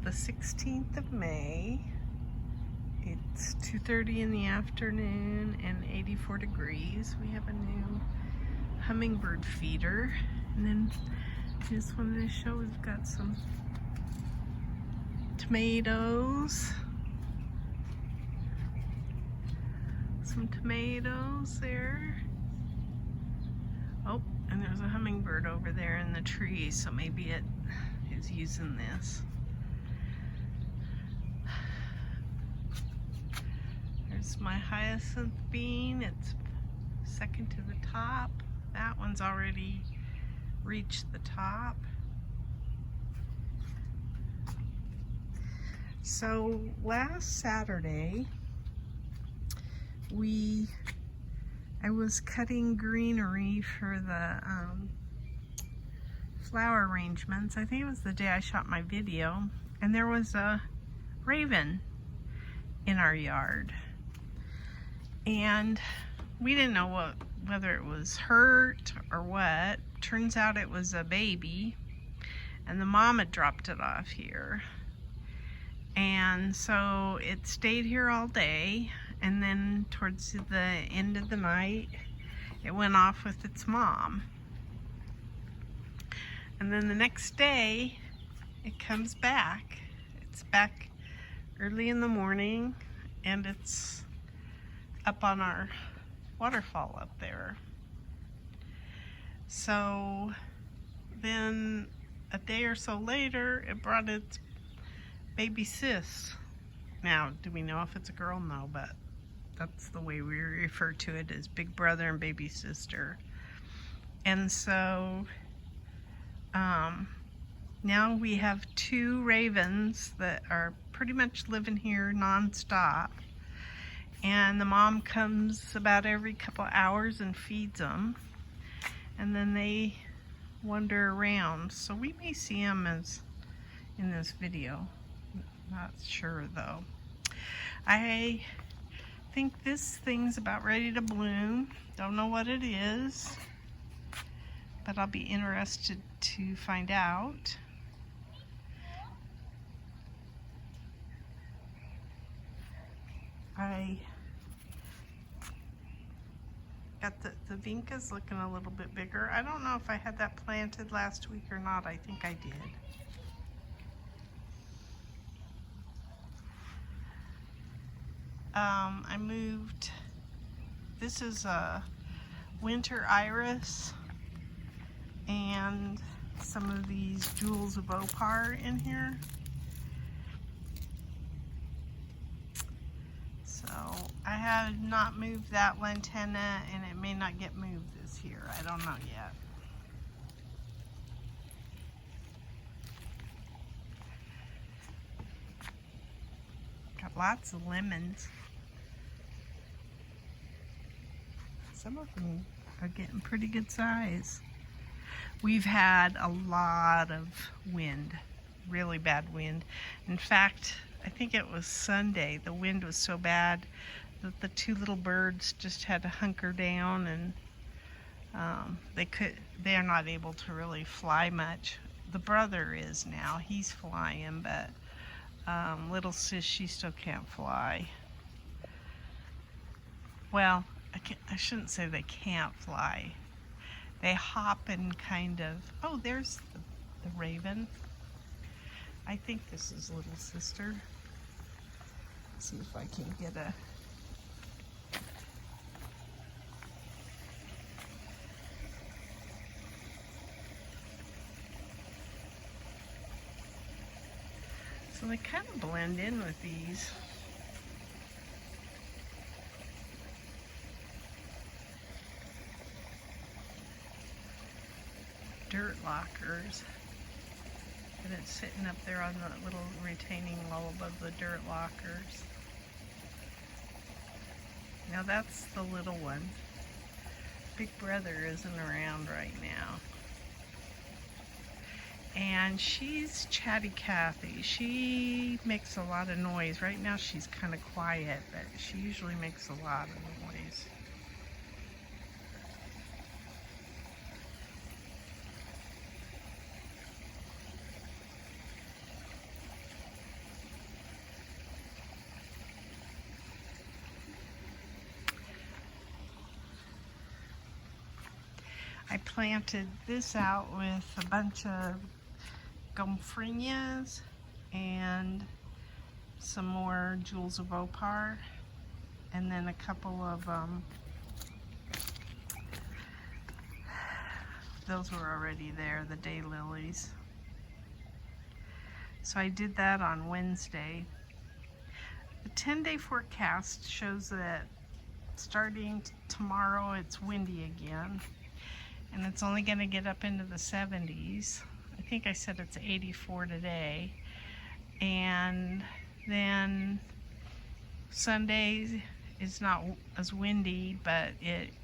the 16th of May. It's 2:30 in the afternoon and 84 degrees. We have a new hummingbird feeder. And then I just wanted to show we've got some tomatoes. Some tomatoes there. Oh, and there's a hummingbird over there in the tree, so maybe it is using this. There's my hyacinth bean. It's second to the top. That one's already reached the top. So last Saturday, I was cutting greenery for the flower arrangements. I think it was the day I shot my video, and there was a raven in our yard. And we didn't know whether it was hurt or what. Turns out it was a baby, and the mom had dropped it off here. And so it stayed here all day, and then towards the end of the night, it went off with its mom. And then the next day, it comes back. It's back early in the morning, and it's up on our waterfall up there. So then a day or so later, it brought its baby sis. Now, do we know if it's a girl? No, but that's the way we refer to it, as big brother and baby sister. And so now we have two ravens that are pretty much living here nonstop. And the mom comes about every couple hours and feeds them. And then they wander around. So we may see them as in this video. Not sure though. I think this thing's about ready to bloom. Don't know what it is, but I'll be interested to find out. I got the vinca's looking a little bit bigger. I don't know if I had that planted last week or not. I think I did. I moved, this is a winter iris and some of these jewels of opar in here. So I have not moved that lantana, and it may not get moved this year. I don't know yet. Got lots of lemons. Some of them are getting pretty good size. We've had a lot of wind, really bad wind. In fact, I think it was Sunday, the wind was so bad that the two little birds just had to hunker down, and they're not able to really fly much. The brother is now, he's flying, but little sis, she still can't fly. Well, I shouldn't say they can't fly. They hop and kind of, oh, there's the raven. I think this is little sister. Let's see if I can get a, so they kind of blend in with these. Dirt lockers, and it's sitting up there on the little retaining wall above the dirt lockers. Now that's the little one. Big brother isn't around right now. And she's Chatty Cathy. She makes a lot of noise. Right now she's kind of quiet, but she usually makes a lot of noise. I planted this out with a bunch of gomphrenas and some more jewels of opar, and then a couple of those were already there, the daylilies. So I did that on Wednesday. The 10-day forecast shows that starting tomorrow it's windy again, and it's only going to get up into the 70s. I think I said it's 84 today. And then Sunday is not as windy, but it's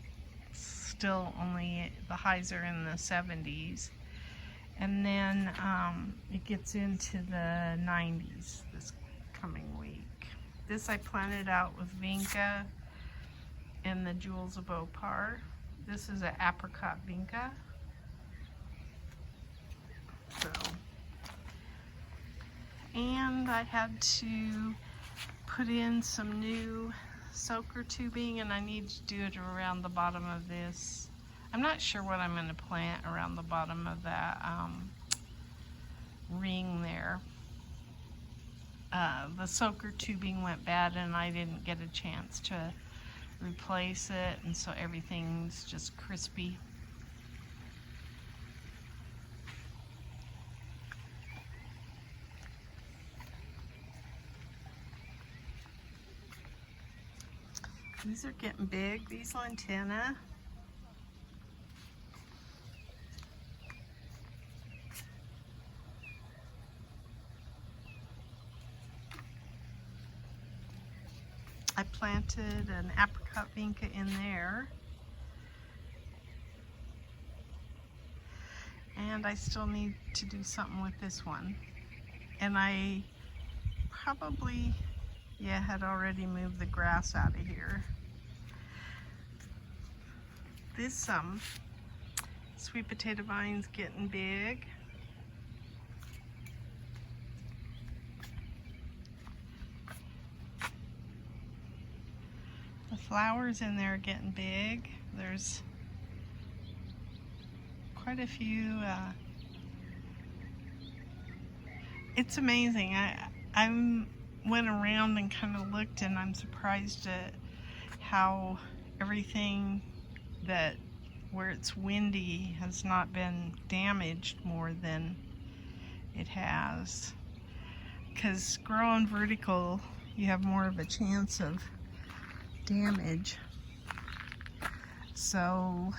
still only, the highs are in the 70s. And then it gets into the 90s this coming week. This I planted out with vinca and the jewels of opar. This is an apricot vinca. So, and I had to put in some new soaker tubing, and I need to do it around the bottom of this. I'm not sure what I'm going to plant around the bottom of that ring there. The soaker tubing went bad and I didn't get a chance to replace it, and so everything's just crispy. These are getting big, these lantana. I planted an apricot vinca in there. And I still need to do something with this one. And I probably, yeah, had already moved the grass out of here. This sweet potato vine's getting big. The flowers in there are getting big. There's quite a few. It's amazing. I went around and kind of looked, and I'm surprised at how everything that where it's windy has not been damaged more than it has. Because growing vertical, you have more of a chance of damage. So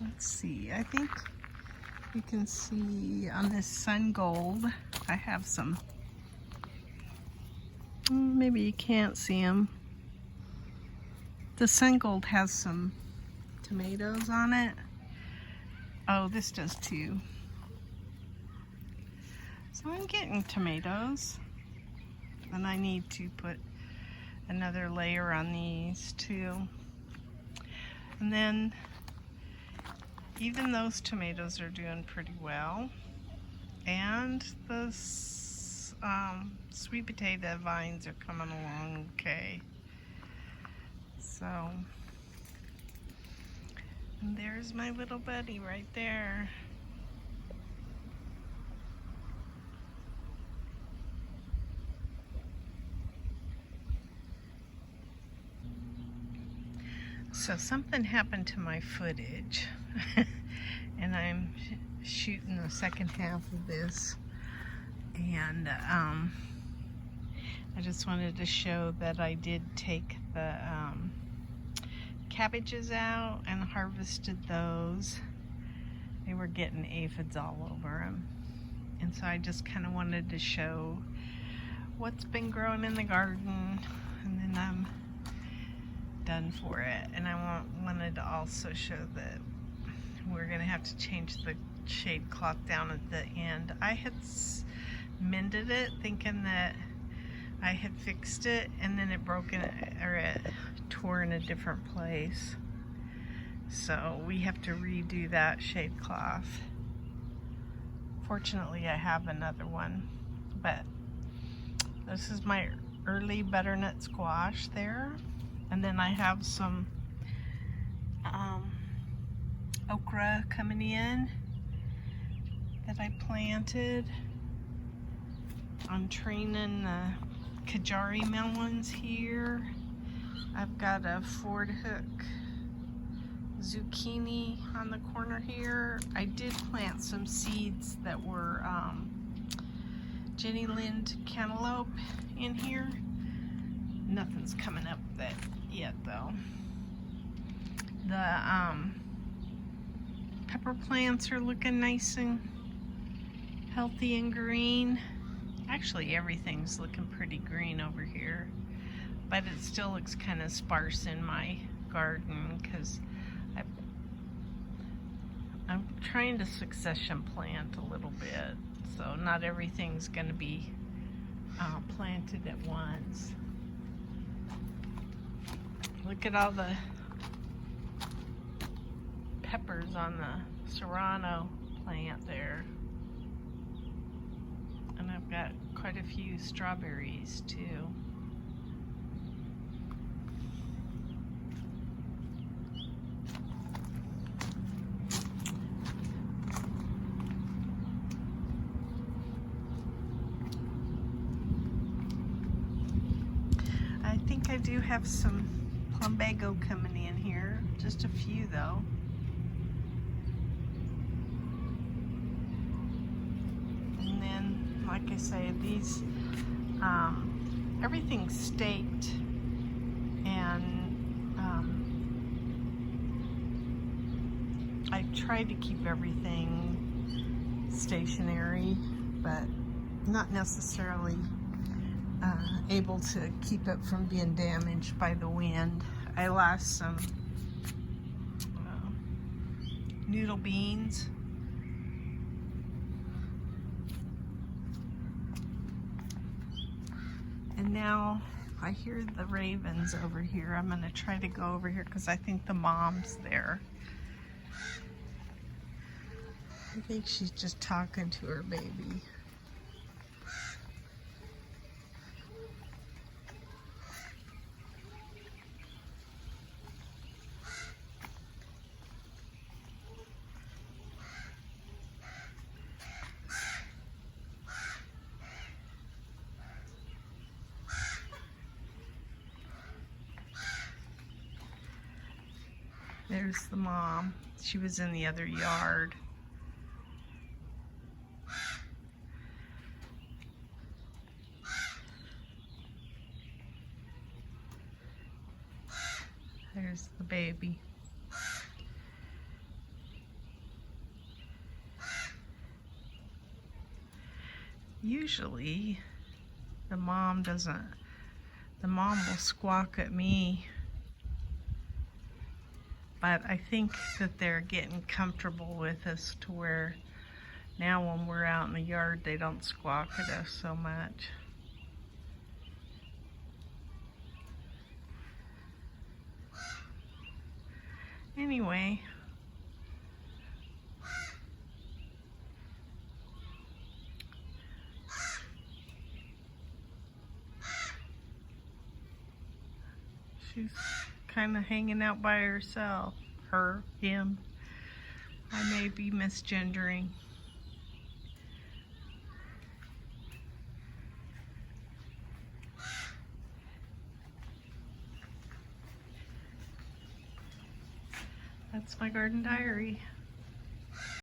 let's see, I think you can see on this sun gold I have some, maybe you can't see them. The sun gold has some tomatoes on it. Oh, this does too. So I'm getting tomatoes. And I need to put another layer on these too. And then even those tomatoes are doing pretty well. And the sweet potato vines are coming along okay. So, and there's my little buddy right there. So something happened to my footage and I'm shooting the second half of this, and I just wanted to show that I did take the cabbages out and harvested those. They were getting aphids all over them, and so I just kind of wanted to show what's been growing in the garden, and then I'm done for it. And I wanted to also show that we're gonna have to change the shade cloth down at the end. I had mended it thinking that I had fixed it, and then it broke in, or it tore in a different place. So we have to redo that shade cloth. Fortunately, I have another one, but this is my early butternut squash there. And then I have some okra coming in that I planted. I'm training the Kajari melons here. I've got a Ford hook zucchini on the corner here. I did plant some seeds that were Jenny Lind cantaloupe in here. Nothing's coming up that yet though. The pepper plants are looking nice and healthy and green. Actually, everything's looking pretty green over here, but it still looks kind of sparse in my garden because I'm trying to succession plant a little bit, so not everything's going to be planted at once. Look at all the peppers on the serrano plant there. And I've got quite a few strawberries too. I think I do have some Vego coming in here, just a few though. And then, like I say, these, everything's staked, and I try to keep everything stationary, but not necessarily able to keep it from being damaged by the wind. I lost some noodle beans. And now I hear the ravens over here. I'm going to try to go over here because I think the mom's there. I think she's just talking to her baby. There's the mom. She was in the other yard. There's the baby. Usually the mom will squawk at me, but I think that they're getting comfortable with us to where now when we're out in the yard they don't squawk at us so much. Anyway, she's kind of hanging out by herself. Her, him. I may be misgendering. That's my garden diary.